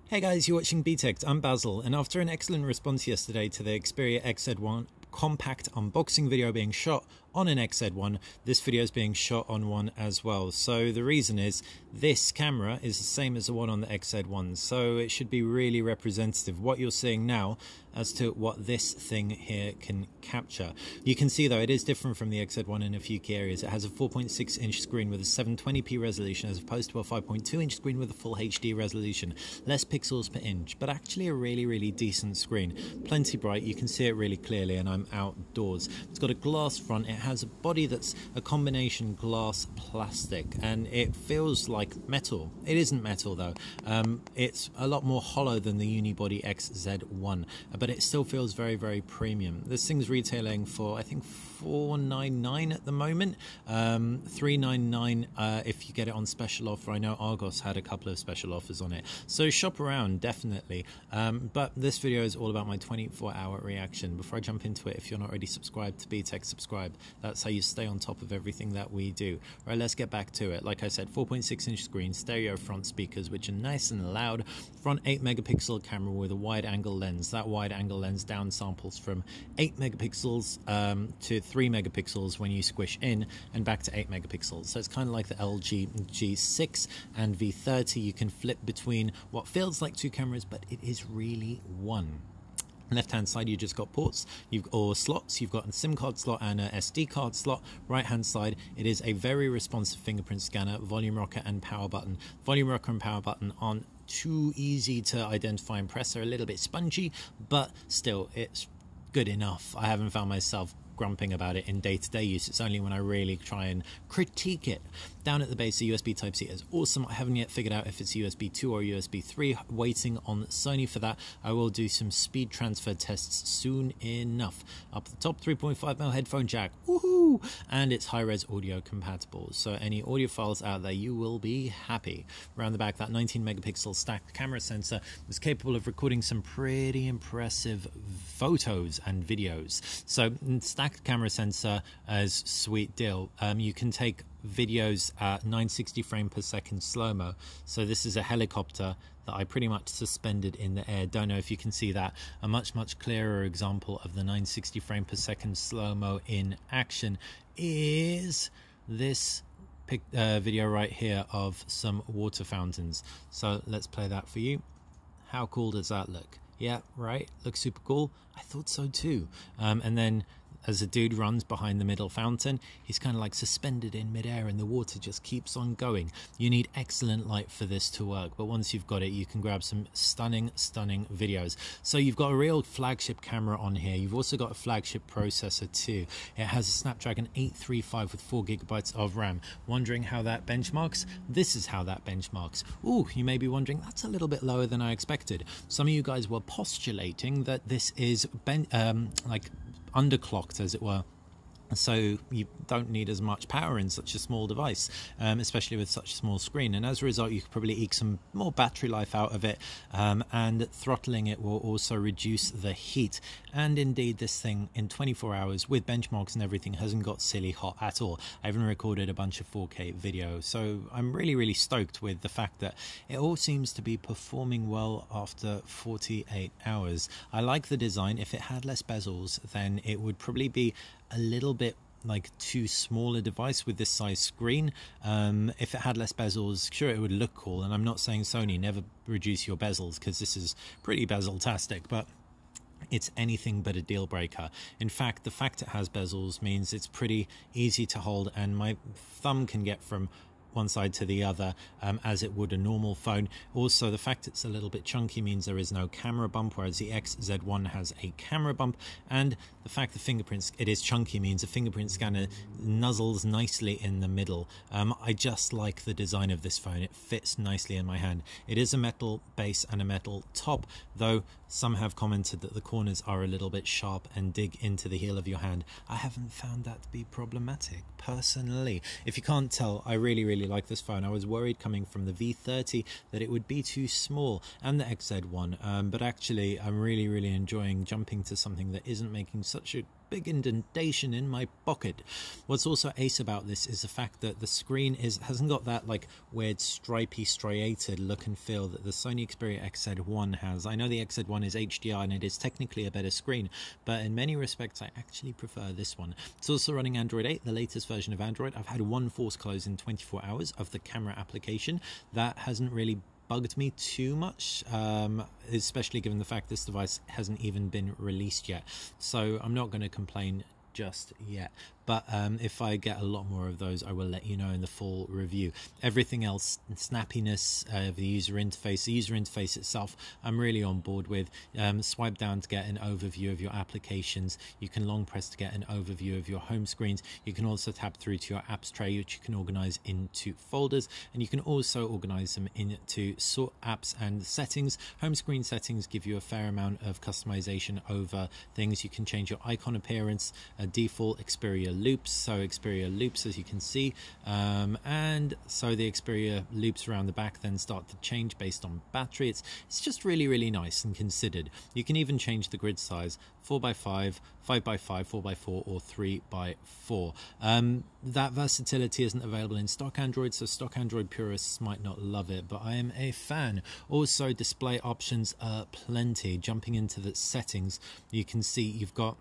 Hey guys, you're watching BTech. I'm Basil, and after an excellent response yesterday to the Xperia XZ1 Compact unboxing video being shot on an XZ1, this video is being shot on one as well. So the reason is this camera is the same as the one on the XZ1, so it should be really representative what you're seeing now as to what this thing here can capture. You can see though it is different from the XZ1 in a few key areas. It has a 4.6 inch screen with a 720p resolution as opposed to a 5.2 inch screen with a full HD resolution. Less pixels per inch, but actually a really decent screen. Plenty bright, you can see it really clearly, and I'm outdoors. It's got a glass front. It has a body that's a combination glass plastic, and it feels like metal. It isn't metal though. It's a lot more hollow than the unibody XZ1, but it still feels very premium. This thing's retailing for I think $499 at the moment, $399 if you get it on special offer. I know Argos had a couple of special offers on it, so shop around definitely. But this video is all about my 24-hour reaction. Before I jump into it, if you're not already subscribed to BTech, subscribe. That's how you stay on top of everything that we do. Right, let's get back to it. Like I said, 4.6 inch screen, stereo front speakers which are nice and loud, front 8 megapixel camera with a wide angle lens. That wide angle lens down samples from 8 megapixels to 3 megapixels when you squish in, and back to 8 megapixels. So it's kind of like the LG G6 and V30. You can flip between what feels like two cameras, but it is really one. Left hand side, you just got ports or slots. You've got a SIM card slot and a SD card slot. Right hand side, it is a very responsive fingerprint scanner, volume rocker and power button. Volume rocker and power button aren't too easy to identify and press. They're a little bit spongy, but still it's good enough. I haven't found myself grumping about it in day-to-day use. It's only when I really try and critique it. Down at the base, the USB Type-C is awesome. I haven't yet figured out if it's USB 2 or USB 3. Waiting on Sony for that. I will do some speed transfer tests soon enough. Up the top, 3.5mm headphone jack. Woohoo! And it's high-res audio compatible. So any audiophiles out there, you will be happy. Around the back, that 19 megapixel stacked camera sensor was capable of recording some pretty impressive photos and videos. So stacked camera sensor is sweet deal. You can take videos at 960 frame per second slow-mo. So this is a helicopter that I pretty much suspended in the air. Don't know if you can see that. A much clearer example of the 960 frame per second slow-mo in action is this video right here of some water fountains. So let's play that for you. How cool does that look? Yeah, right, looks super cool. I thought so too. And then as a dude runs behind the middle fountain, he's kind of like suspended in midair and the water just keeps on going. You need excellent light for this to work, but once you've got it, you can grab some stunning videos. So you've got a real flagship camera on here. You've also got a flagship processor too. It has a Snapdragon 835 with 4GB of RAM. Wondering how that benchmarks? This is how that benchmarks. Ooh, you may be wondering, that's a little bit lower than I expected. Some of you guys were postulating that this is like underclocked, as it were, so you don't need as much power in such a small device, especially with such a small screen, and as a result you could probably eke some more battery life out of it, and throttling it will also reduce the heat. And indeed, this thing in 24 hours with benchmarks and everything hasn't got silly hot at all. I even recorded a bunch of 4K video, so I'm really stoked with the fact that it all seems to be performing well after 48 hours. I like the design. If it had less bezels, then it would probably be a little bit like too small a device with this size screen. If it had less bezels, sure, it would look cool, and I'm not saying Sony never reduce your bezels, because this is pretty bezel-tastic, but it's anything but a deal breaker. In fact, the fact it has bezels means it's pretty easy to hold, and my thumb can get from one side to the other as it would a normal phone. Also, the fact it's a little bit chunky means there is no camera bump, whereas the XZ1 has a camera bump, and the fact the it is chunky means a fingerprint scanner nuzzles nicely in the middle. I just like the design of this phone. It fits nicely in my hand. It is a metal base and a metal top, though some have commented that the corners are a little bit sharp and dig into the heel of your hand. I haven't found that to be problematic personally. If you can't tell, I really like this phone. I was worried coming from the V30 that it would be too small, and the XZ1, but actually I'm really enjoying jumping to something that isn't making such a big indentation in my pocket. What's also ace about this is the fact that the screen hasn't got that like weird stripy, striated look and feel that the Sony Xperia XZ1 has. I know the XZ1 is HDR and it is technically a better screen, but in many respects I actually prefer this one. It's also running Android 8, the latest version of Android. I've had one force close in 24 hours of the camera application. That hasn't really bugged me too much, especially given the fact this device hasn't even been released yet. So I'm not going to complain just yet, but if I get a lot more of those, I will let you know in the full review. Everything else, snappiness of the user interface itself, I'm really on board with. Swipe down to get an overview of your applications. You can long press to get an overview of your home screens. You can also tap through to your apps tray, which you can organize into folders, and you can also organize them into sort apps and settings. Home screen settings give you a fair amount of customization over things. You can change your icon appearance, default Xperia loops, so Xperia loops, as you can see, and so the Xperia loops around the back then start to change based on battery. It's just really nice and considered. You can even change the grid size, 4x5, 5x5, 4x4, or 3x4. That versatility isn't available in stock Android, so stock Android purists might not love it, but I am a fan. Also, display options are plenty. Jumping into the settings, you can see you've got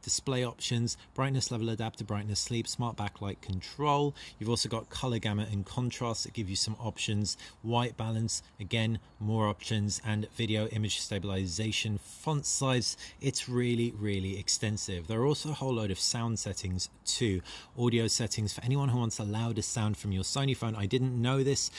display options, brightness level adapter, brightness sleep, smart backlight control. You've also got color gamut and contrast that give you some options, white balance, again more options, and video image stabilization, font size. It's really extensive. There are also a whole load of sound settings too. Audio settings for anyone who wants the loudest sound from your Sony phone. I didn't know this,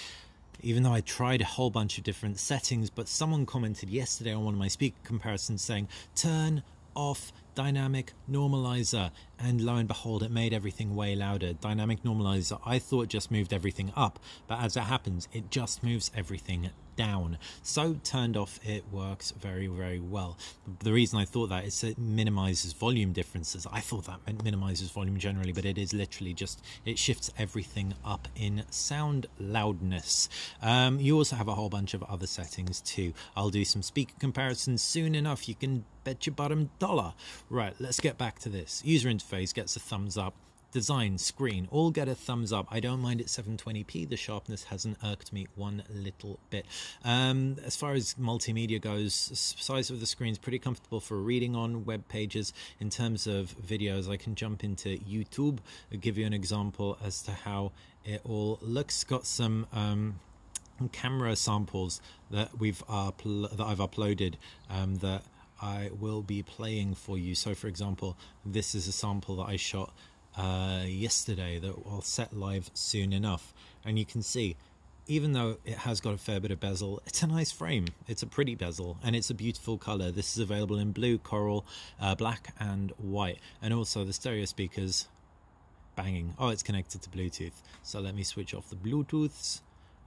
even though I tried a whole bunch of different settings, but someone commented yesterday on one of my speaker comparisons saying turn off dynamic normalizer, and lo and behold, it made everything way louder. Dynamic normalizer, I thought just moved everything up, but as it happens, it just moves everything down. So turned off, it works very well. The reason I thought that is it minimizes volume differences. I thought that minimizes volume generally, but it is literally just, it shifts everything up in sound loudness. You also have a whole bunch of other settings too. I'll do some speaker comparisons soon enough, you can bet your bottom dollar. Right, let's get back to this. User interface gets a thumbs up. Design, screen, all get a thumbs up. I don't mind it 720p. The sharpness hasn't irked me one little bit. As far as multimedia goes, size of the screen is pretty comfortable for reading on web pages. In terms of videos, I can jump into YouTube. I'll give you an example as to how it all looks. Got some camera samples that I've uploaded that I will be playing for you. So for example, this is a sample that I shot yesterday that I'll set live soon enough, and you can see, even though it has got a fair bit of bezel, it's a nice frame. It's a pretty bezel and it's a beautiful color. This is available in blue, coral, black and white, and also the stereo speakers banging. Oh, it's connected to Bluetooth, so let me switch off the Bluetooths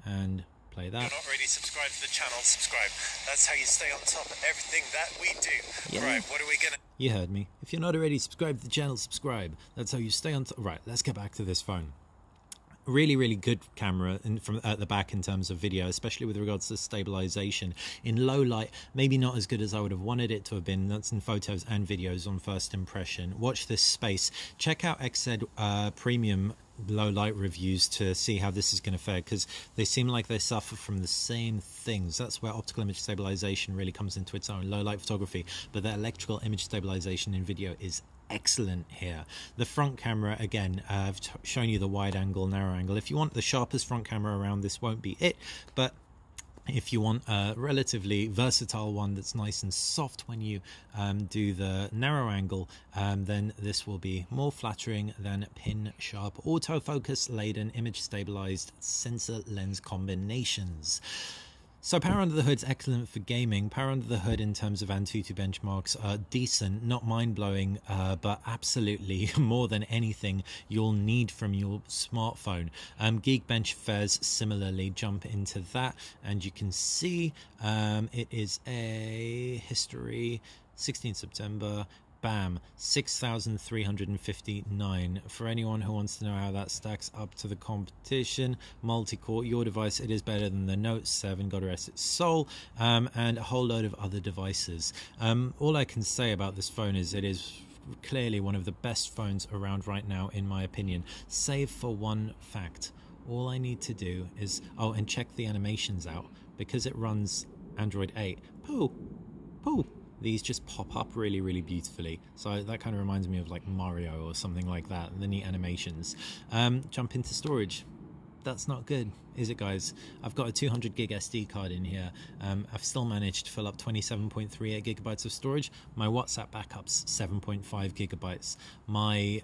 and play that. If you're not already subscribed to the channel, subscribe. That's how you stay on top of everything that we do. Yeah. Right, what are we gonna... You heard me. If you're not already subscribed to the channel, subscribe. That's how you stay on top. Right, let's get back to this phone. Really good camera from at the back in terms of video, especially with regards to stabilization. In low light, maybe not as good as I would have wanted it to have been. That's in photos and videos on first impression. Watch this space. Check out XZ Premium low light reviews to see how this is going to fare, because they seem like they suffer from the same things. That's where optical image stabilization really comes into its own. Low light photography, but the electrical image stabilization in video is excellent here. The front camera, again, I've shown you the wide angle, narrow angle. If you want the sharpest front camera around, this won't be it, but if you want a relatively versatile one that's nice and soft when you do the narrow angle, then this will be more flattering than pin sharp autofocus laden image stabilized sensor lens combinations. So power under the hood is excellent for gaming. Power under the hood in terms of Antutu benchmarks are decent, not mind-blowing, but absolutely more than anything you'll need from your smartphone. Geekbench fares similarly. Jump into that and you can see it is a history 16 September Bam, 6,359. For anyone who wants to know how that stacks up to the competition, multi-core, your device, it is better than the Note 7, God rest its soul, and a whole load of other devices. All I can say about this phone is it is clearly one of the best phones around right now, in my opinion, save for one fact. All I need to do is, oh, and check the animations out, because it runs Android 8. Pooh, these just pop up really, really beautifully. So that kind of reminds me of like Mario or something like that, the neat animations. Jump into storage. That's not good, is it, guys? I've got a 200 gig SD card in here. I've still managed to fill up 27.38 gigabytes of storage. My WhatsApp backup's 7.5 gigabytes. My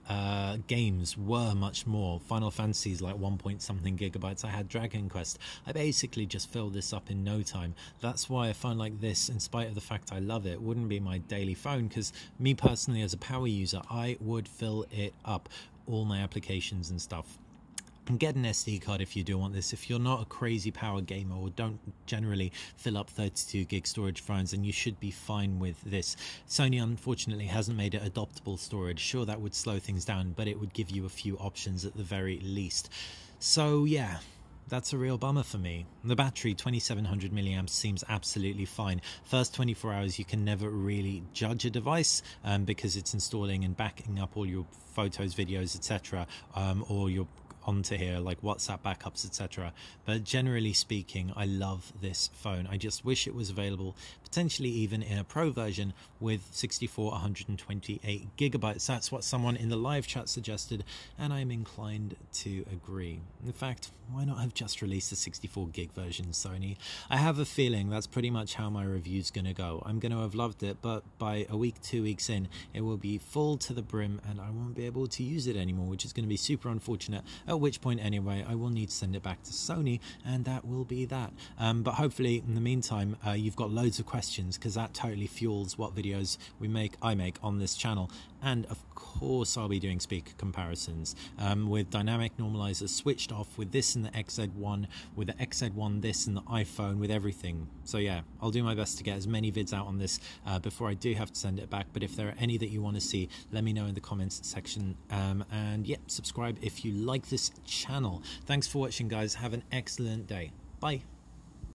games were much more. Final Fantasy's like 1 point something gigabytes. I had Dragon Quest. I basically just filled this up in no time. That's why a phone like this, in spite of the fact I love it, wouldn't be my daily phone, because me personally as a power user, I would fill it up, all my applications and stuff. And get an SD card if you do want this. If you're not a crazy power gamer or don't generally fill up 32 gig storage phones, then you should be fine with this. Sony unfortunately hasn't made it adoptable storage. Sure, that would slow things down, but it would give you a few options at the very least. So yeah, that's a real bummer for me. The battery, 2700 milliamps, seems absolutely fine. First 24 hours you can never really judge a device because it's installing and backing up all your photos, videos, etc., or your onto here like WhatsApp backups, etc. But generally speaking, I love this phone. I just wish it was available potentially even in a pro version with 64 128 gigabytes. That's what someone in the live chat suggested, and I'm inclined to agree. In fact, why not have just released a 64 gig version, Sony? I have a feeling that's pretty much how my review's gonna go. I'm gonna have loved it, but by a week, 2 weeks in, it will be full to the brim and I won't be able to use it anymore, which is going to be super unfortunate. At which point anyway I will need to send it back to Sony, and that will be that. But hopefully in the meantime you've got loads of questions, because that totally fuels what videos I make on this channel. And of course I'll be doing speaker comparisons with dynamic normalizers switched off, with this in the XZ1, with the XZ1 this in the iPhone, with everything. So yeah, I'll do my best to get as many vids out on this before I do have to send it back. But if there are any that you want to see, let me know in the comments section, and yeah, subscribe if you like this channel. Thanks for watching, guys. Have an excellent day. Bye.